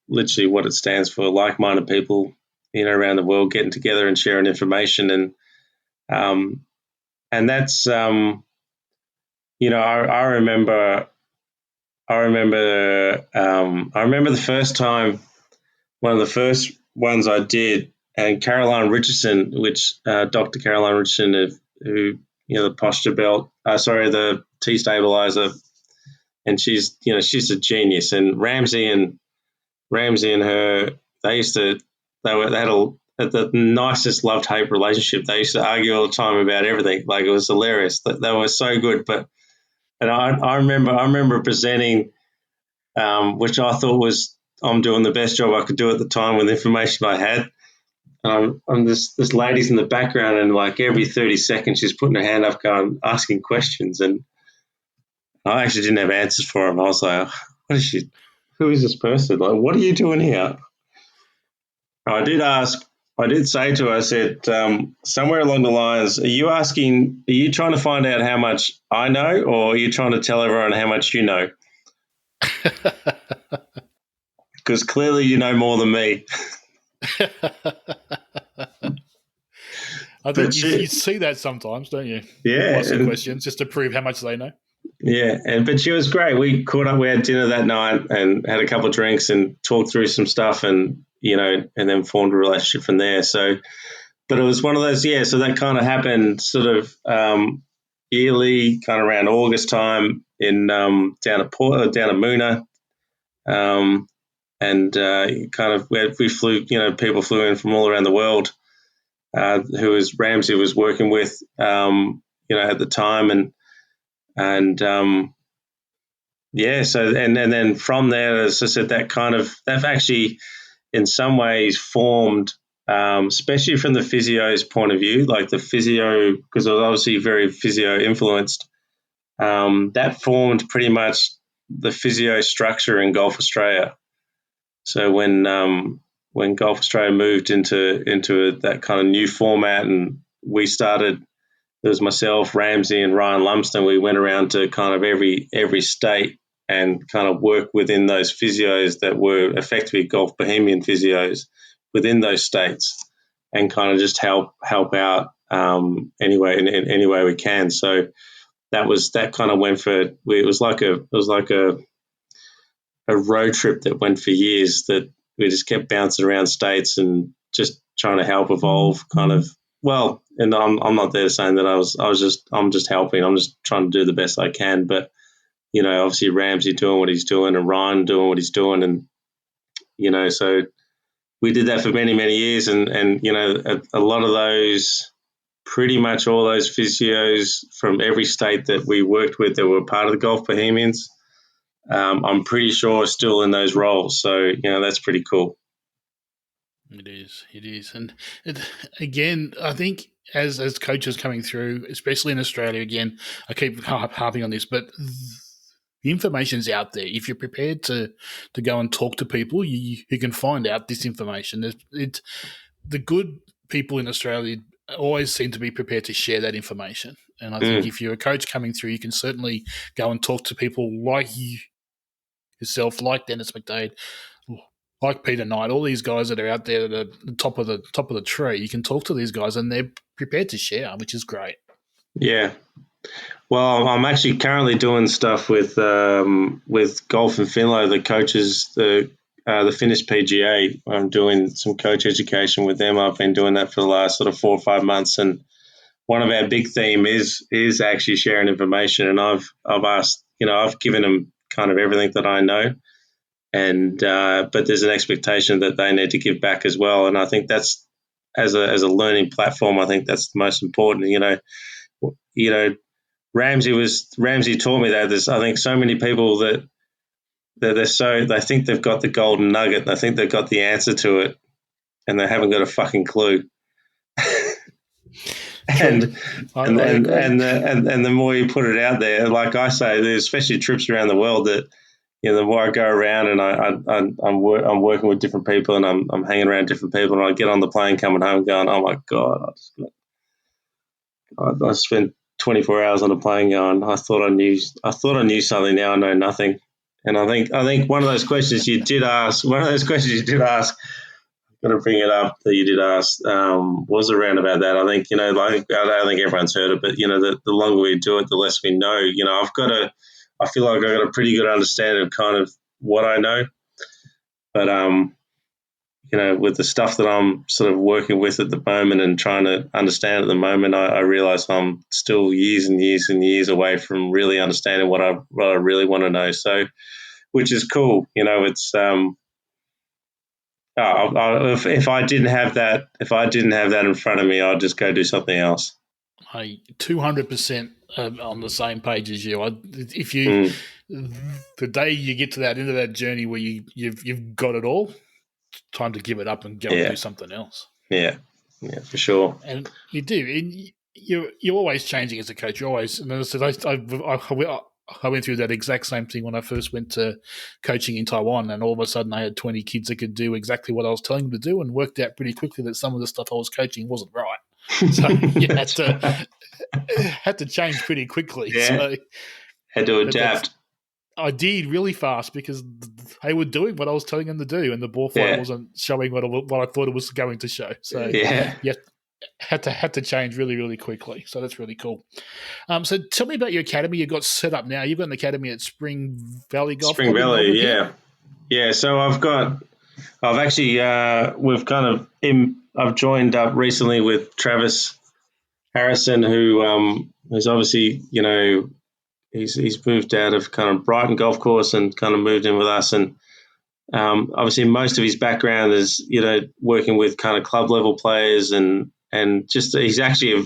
literally what it stands for, like-minded people, around the world getting together and sharing information. And that's, I remember the first time, one of the first ones I did, and Caroline Richardson, Dr. Caroline Richardson, who, the posture belt, the T stabilizer, and she's a genius. And Ramsay and her, they had the nicest love-hate relationship. They used to argue all the time about everything. Like, it was hilarious. They were so good. And I remember presenting, which I thought was, I'm doing the best job I could do at the time with the information I had. And this lady's in the background, and like every 30 seconds she's putting her hand up, asking questions, and I actually didn't have answers for them. I was like, what is she? Who is this person? Like, what are you doing here? I did say to her, I said, somewhere along the lines, are you trying to find out how much I know, or are you trying to tell everyone how much you know? Because clearly you know more than me. I think you see that sometimes, don't you? Yeah. Asking questions just to prove how much they know. Yeah, but she was great. We caught up. We had dinner that night and had a couple of drinks and talked through some stuff, and and then formed a relationship from there. So, but it was one of those, so that kind of happened sort of yearly, kind of around August time in down at Moona, and kind of we flew. People flew in from all around the world, who Ramsay was working with, at the time, and so and then from there, as I said, that actually in some ways formed, especially from the physio's point of view, like the physio, because it was obviously very physio influenced. That formed pretty much the physio structure in Golf Australia. So when Golf Australia moved into that kind of new format, and we started, it was myself, Ramsay, and Ryan Lumsden. We went around to kind of every state and kind of work within those physios that were effectively Golf Bohemian physios within those states, and kind of just help out in any way we can. So that kind of went for, it was like a road trip that went for years, that we just kept bouncing around states and just trying to help evolve kind of. Well, and I'm not there saying that I'm just helping. I'm just trying to do the best I can. But, obviously Ramsay doing what he's doing, and Ryan doing what he's doing. And, so we did that for many, many years. And a lot of those, pretty much all those physios from every state that we worked with that were part of the Golf Bohemians, I'm pretty sure are still in those roles. So, that's pretty cool. It is. And again, I think as coaches coming through, especially in Australia, again, I keep harping on this, but the information's out there. If you're prepared to go and talk to people, you can find out this information. The good people in Australia always seem to be prepared to share that information. And I think if you're a coach coming through, you can certainly go and talk to people like yourself, like Dennis McDade, like Peter Knight, all these guys that are out there at the top of the tree. You can talk to these guys, and they're prepared to share, which is great. Yeah. Well, I'm actually currently doing stuff with Golf and Finlow, the coaches, the Finnish PGA. I'm doing some coach education with them. I've been doing that for the last sort of 4 or 5 months, and one of our big theme is actually sharing information. And I've asked, I've given them kind of everything that I know. And but there's an expectation that they need to give back as well, and I think that's, as a learning platform, I think that's the most important. Ramsay taught me that there's, I think, so many people that they think they've got the golden nugget, they think they've got the answer to it, and they haven't got a fucking clue. and the more you put it out there, like I say, there's especially trips around the world that, the more I go around and I'm working with different people, and I'm hanging around different people, and I get on the plane coming home going, oh my God, I spent 24 hours on a plane going, I thought I knew something, now I know nothing. And I think one of those questions you did ask, I'm going to bring it up that you did ask, was around about that. I think, I don't think everyone's heard it, but, the longer we do it, the less we know. I feel like I've got a pretty good understanding of kind of what I know. But, with the stuff that I'm sort of working with at the moment and trying to understand at the moment, I realize I'm still years and years and years away from really understanding what I really want to know. So, which is cool. It's if I didn't have that in front of me, I'd just go do something else. I 200% on the same page as you. If you the day you get to that end of that journey where you've got it all, it's time to give it up and go and do something else. Yeah, for sure. And you do. And you're always changing as a coach. You're always. And as I said, I went through that exact same thing when I first went to coaching in Taiwan, and all of a sudden I had 20 kids that could do exactly what I was telling them to do, and worked out pretty quickly that some of the stuff I was coaching wasn't right. So you had to change pretty quickly. Yeah. So, had to adapt. I did really fast because they were doing what I was telling them to do, and the ball flight wasn't showing what I thought it was going to show. So had to change really, really quickly. So that's really cool. So tell me about your academy you've got set up now. You've got an academy at Spring Valley Golf Club. Spring Valley, yeah. So I've joined up recently with Travis Harrison, who is obviously, he's moved out of kind of Brighton Golf Course and kind of moved in with us. And obviously most of his background is, working with kind of club level players and just he's actually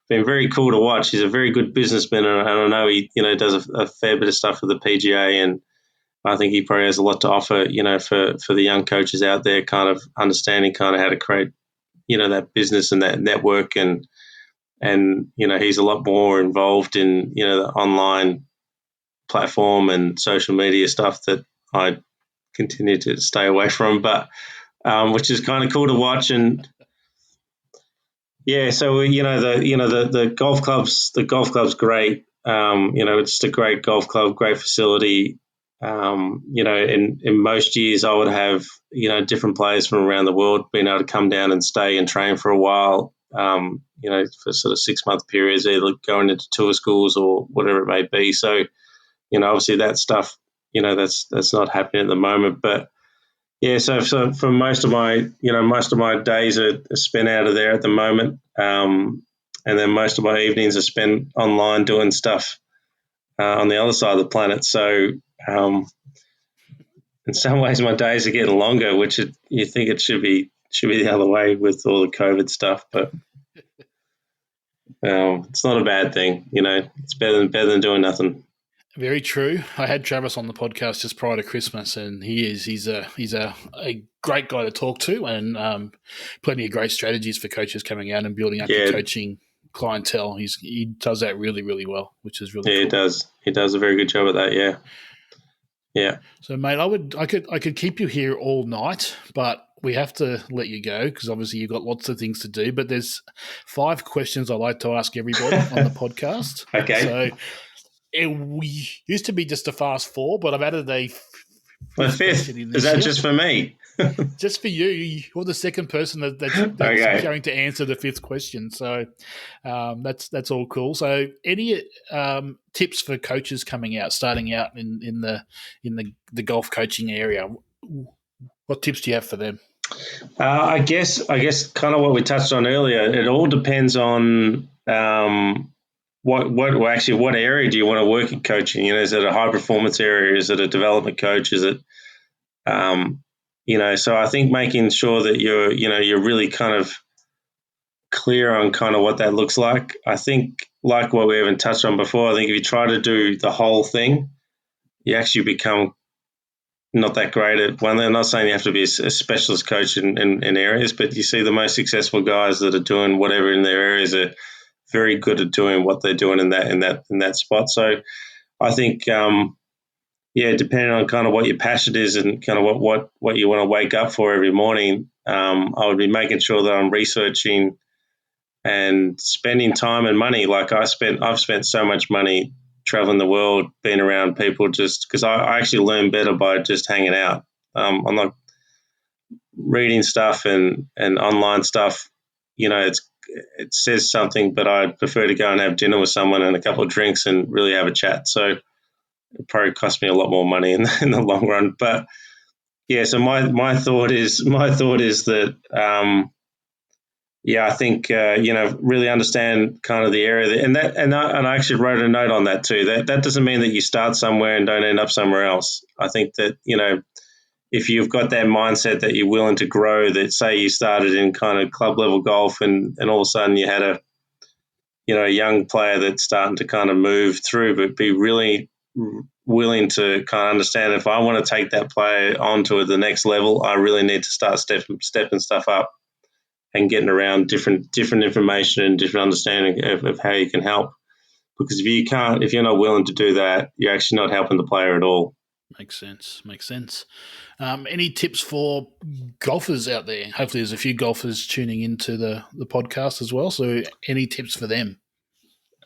been very cool to watch. He's a very good businessman, and I know he, does a fair bit of stuff with the PGA, and I think he probably has a lot to offer, for the young coaches out there, kind of understanding kind of how to create, that business and that network, and he's a lot more involved in, the online platform and social media stuff that I continue to stay away from, but which is kind of cool to watch. And yeah, so the golf club's great. It's just a great golf club, great facility. In most years I would have different players from around the world being able to come down and stay and train for a while. For sort of 6-month periods, either going into tour schools or whatever it may be. So, obviously that stuff, that's not happening at the moment. But yeah, so for most of my days are spent out of there at the moment, and then most of my evenings are spent online doing stuff on the other side of the planet. So, in some ways, my days are getting longer, which you think it should be the other way with all the COVID stuff, but it's not a bad thing. It's better than doing nothing. Very true. I had Travis on the podcast just prior to Christmas, and he's a great guy to talk to, and plenty of great strategies for coaches coming out and building up the coaching clientele. He does that really, really well, which is really cool. He does. He does a very good job at that. Yeah. Yeah. So, mate, I could keep you here all night, but we have to let you go because obviously you've got lots of things to do. But there's 5 questions I like to ask everybody on the podcast. Okay. So we used to be just a fast 4, but I've added a fifth. Is that just for me? Just for you. You're the second person that's okay. Going to answer the 5th question. So that's all cool. So any tips for coaches starting out in the golf coaching area? What tips do you have for them? I guess kind of what we touched on earlier. It all depends on what area do you want to work in coaching? Is it a high performance area? Is it a development coach? Is it so I think making sure that you're really kind of clear on kind of what that looks like. I think like what we haven't touched on before, I think if you try to do the whole thing, you actually become not that great at one. I'm not saying you have to be a specialist coach in areas, but you see the most successful guys that are doing whatever in their areas are very good at doing what they're doing in that spot. So I think depending on kind of what your passion is and kind of what you want to wake up for every morning, I would be making sure that I'm researching and spending time and money. Like I've spent so much money traveling the world, being around people, just because I actually learn better by just hanging out. I'm not reading stuff and online stuff. It says something, but I'd prefer to go and have dinner with someone and a couple of drinks and really have a chat. So it probably cost me a lot more money in the long run. But yeah, so my thought is that I think really understand kind of the area, and I actually wrote a note on that too. That doesn't mean that you start somewhere and don't end up somewhere else. I think that if you've got that mindset that you're willing to grow, that say you started in kind of club level golf and all of a sudden you had a young player that's starting to kind of move through, but be really willing to kind of understand, if I want to take that player on to the next level, I really need to start stepping stuff up and getting around different information and different understanding of how you can help. Because if you're not willing to do that, you're actually not helping the player at all. Makes sense. Any tips for golfers out there? Hopefully there's a few golfers tuning into the podcast as well. So any tips for them?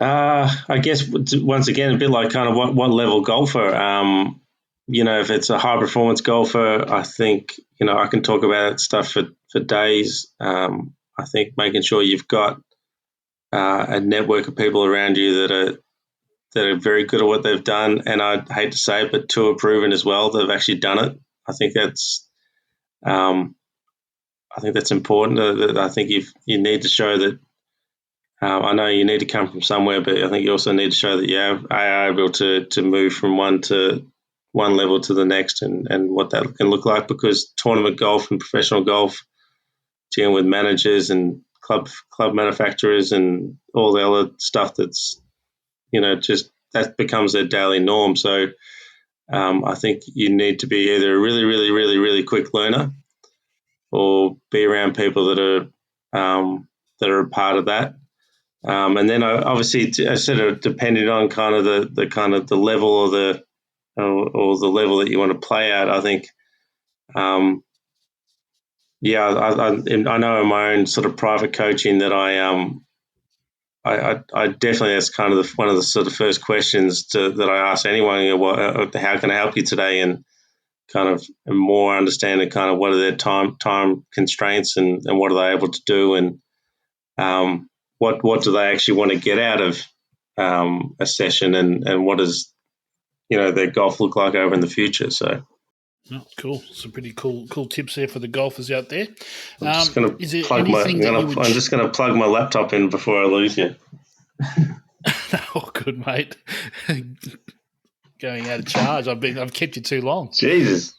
I guess, once again, a bit like kind of what level golfer. If it's a high performance golfer, I think, I can talk about stuff for days. I think making sure you've got a network of people around you that are very good at what they've done, and I'd hate to say it, but tour proven as well. They've actually done it. I think that's important. I think you need to show that. I know you need to come from somewhere, but I think you also need to show that you are able to move from one level to the next, and what that can look like. Because tournament golf and professional golf, dealing with managers and club manufacturers and all the other stuff that's just that becomes their daily norm. So I think you need to be either a really, really, really, really quick learner, or be around people that are a part of that. And then obviously, I said, depending on kind of the level or the level that you want to play at, I think, I know in my own sort of private coaching that I definitely, that's kind of one of the sort of first questions that I ask anyone. How can I help you today? And kind of more understanding kind of what are their time constraints, and what are they able to do, and what do they actually want to get out of a session, and what does their golf look like over in the future. So cool. Some pretty cool tips there for the golfers out there. I'm just going to plug my laptop in before I lose you. Oh, good, mate. Going out of charge. I've kept you too long. Jesus.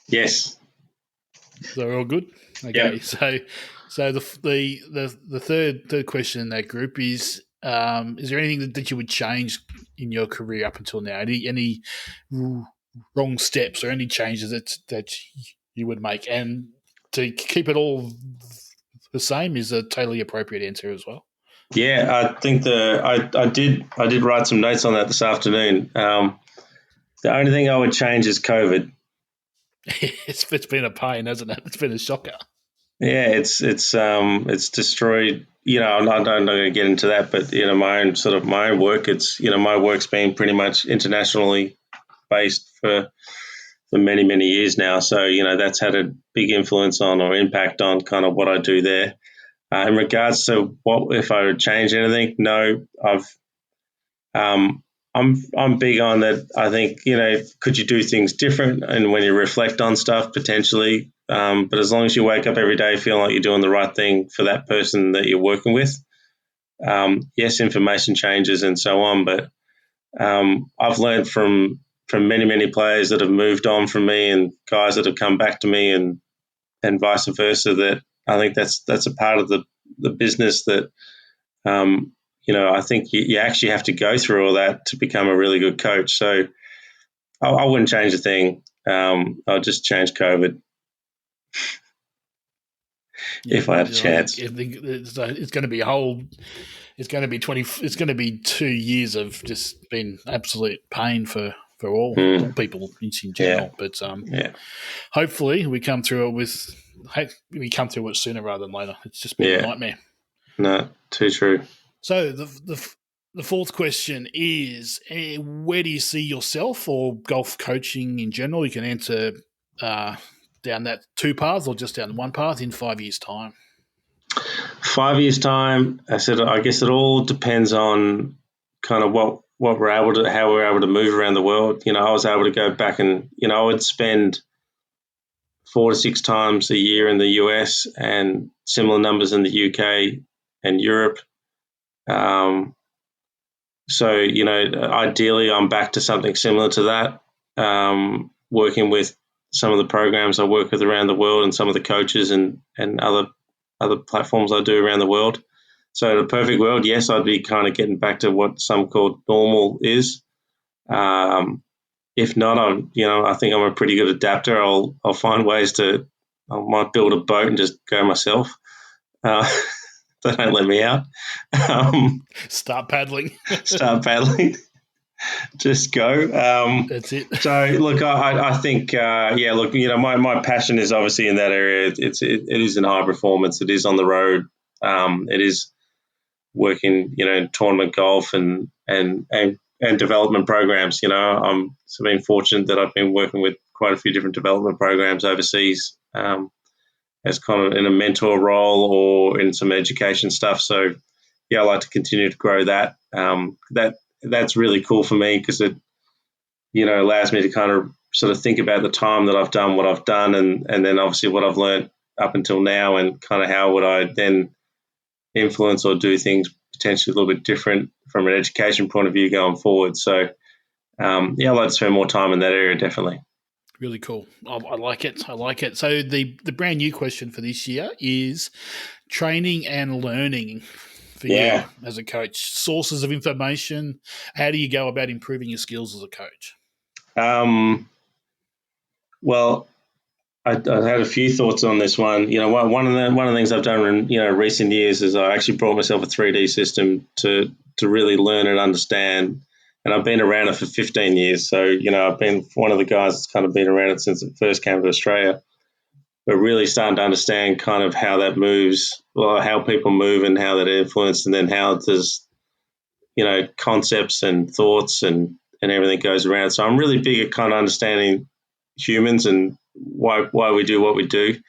Yes. So we're all good. Okay. Yep. So the third question in that group is there anything that you would change in your career up until now? Any wrong steps or any changes that you would make? And to keep it all the same is a totally appropriate answer as well. Yeah, I think I did write some notes on that this afternoon. The only thing I would change is COVID. It's been a pain, hasn't it? It's been a shocker. Yeah, it's destroyed. I'm not going to get into that, but my own work. It's my work's been pretty much internationally based for many, many years now. So that's had a big influence on, or impact on, kind of what I do there. In regards to what if I would change anything, no, I'm big on that. I think could you do things different, and when you reflect on stuff, potentially. But as long as you wake up every day feeling like you're doing the right thing for that person that you're working with, yes, information changes and so on. But I've learned from many, many players that have moved on from me, and guys that have come back to me, and vice versa, that I think that's a part of the business that I think you actually have to go through all that to become a really good coach. So I wouldn't change a thing. I'll just change COVID. If I had a chance. It's going to be it's going to be 20. It's going to be 2 years of just been absolute pain for all people in general. Yeah. But hopefully we come through it we come through it sooner rather than later. It's just been a nightmare. No, too true. So the fourth question is, where do you see yourself or golf coaching in general? You can answer down that two paths or just down one path in 5 years' time. 5 years' time, I guess it all depends on kind of how we're able to move around the world. I was able to go back and, I would spend 4 to 6 times a year in the US and similar numbers in the UK and Europe. So, ideally I'm back to something similar to that, working with some of the programs I work with around the world and some of the coaches and other platforms I do around the world. So in a perfect world, yes, I'd be kind of getting back to what some call normal is. If not, I think I'm a pretty good adapter. I'll find ways I might build a boat and just go myself. They don't let me out. Start paddling. Just go. That's it. So look, I think, my passion is obviously in that area. It is in high performance. It is on the road. It is working, in tournament golf and development programs. I'm been fortunate that I've been working with quite a few different development programs overseas, as kind of in a mentor role or in some education stuff. So I like to continue to grow that. That's really cool for me because it, allows me to kind of sort of think about the time that I've done what I've done and then obviously what I've learned up until now and kind of how would I then influence or do things potentially a little bit different from an education point of view going forward. So, I'd like to spend more time in that area, definitely. Really cool. I like it. So the brand new question for this year is training and learning for you as a coach. Sources of information. How do you go about improving your skills as a coach? Well, I had a few thoughts on this one. One of the things I've done in recent years is I actually brought myself a 3D system to really learn and understand. And I've been around it for 15 years. So, I've been one of the guys that's kind of been around it since it first came to Australia. But really starting to understand kind of how that moves, well, how people move and how that influences, and then how there's, concepts and thoughts and everything goes around. So I'm really big at kind of understanding humans and why we do what we do.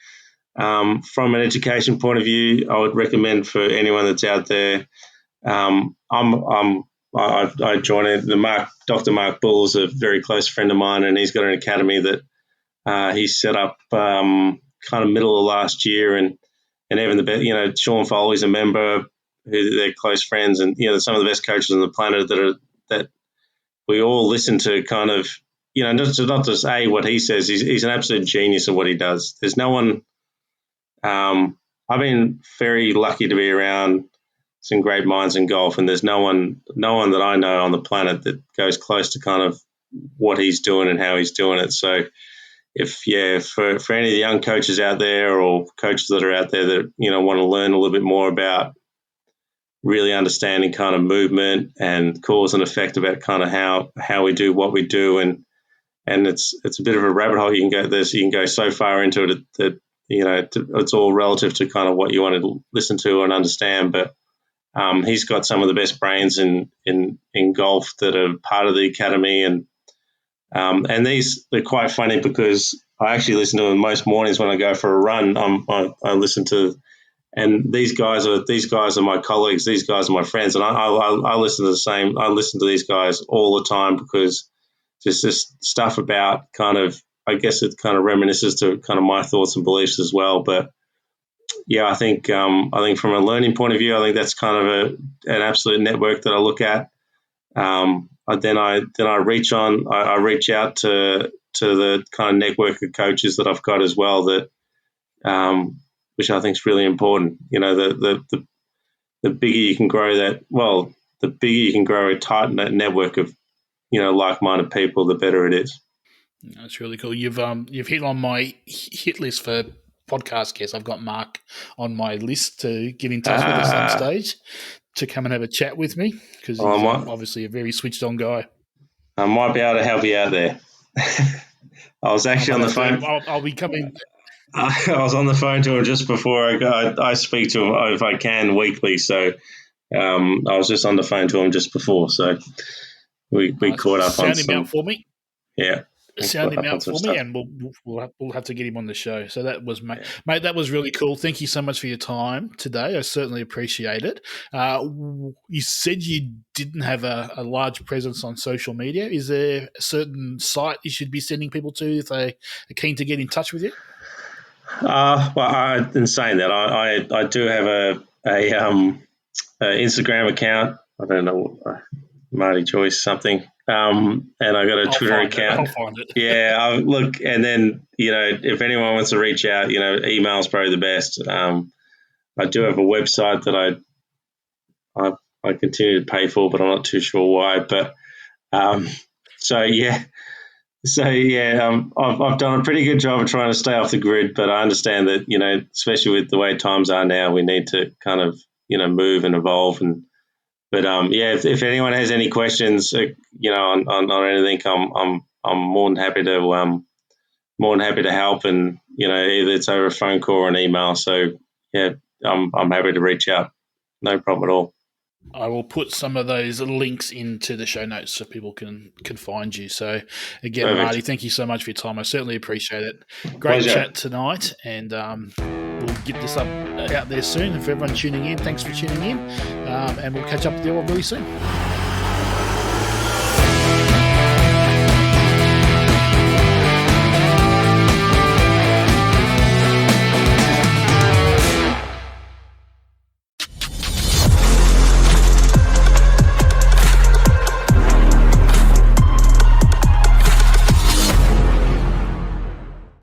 From an education point of view, I would recommend for anyone that's out there, I joined Dr. Mark Bull is a very close friend of mine, and he's got an academy that he set up kind of middle of last year, and even the best, Sean Foley's a member, who they're close friends, and some of the best coaches on the planet that we all listen to. Kind of, not to say what he says. He's an absolute genius at what he does. There's no one. I've been very lucky to be around some great minds in golf, and there's no one that I know on the planet that goes close to kind of what he's doing and how he's doing it. So for any of the young coaches out there or coaches that are out there that, want to learn a little bit more about really understanding kind of movement and cause and effect about kind of how we do what we do. And it's a bit of a rabbit hole. You can go so far into it that, it's all relative to kind of what you want to listen to and understand. But he's got some of the best brains in golf that are part of the academy, and they're quite funny because I actually listen to them most mornings when I go for a run. I listen to, and these guys are my colleagues. These guys are my friends, and I listen to the same. I listen to these guys all the time because there's this stuff about kind of, I guess it kind of reminisces to kind of my thoughts and beliefs as well, but. Yeah, I think from a learning point of view, I think that's kind of an absolute network that I look at. I reach out to the kind of network of coaches that I've got as well, that which I think is really important. The bigger you can grow the bigger you can grow a tight network of like-minded people, the better it is. That's really cool. You've hit on my hit list for podcast guests. I've got Mark on my list to get in touch with at some stage to come and have a chat with me, because he's obviously a very switched on guy. I might be able to help you out there. I was actually on the phone. I'll be coming. I was on the phone to him just before I go. I speak to him if I can weekly, so I was just on the phone to him just before, so we caught up on Sound him some. out for me. Yeah, Sound him out for me, stuff. and we'll have to get him on the show. So that was mate. That was really cool. Thank you so much for your time today. I certainly appreciate it. You said you didn't have a large presence on social media. Is there a certain site you should be sending people to if they are keen to get in touch with you? Well, in saying that, I do have a Instagram account. I don't know, Marty Joyce something. And I got a Twitter account. I'll find it. Yeah, look, and then if anyone wants to reach out, email's probably the best. I do have a website that I continue to pay for, but I'm not too sure why. But I've done a pretty good job of trying to stay off the grid, but I understand that especially with the way times are now, we need to kind of move and evolve. But if anyone has any questions, on anything, I'm more than happy to help, and either it's over a phone call or an email. So yeah, I'm happy to reach out. No problem at all. I will put some of those links into the show notes so people can find you. So again, Perfect. Marty, thank you so much for your time. I certainly appreciate it. Great Pleasure. Chat tonight, and we'll get this out there soon. And for everyone tuning in, thanks for tuning in, and we'll catch up with you all really soon.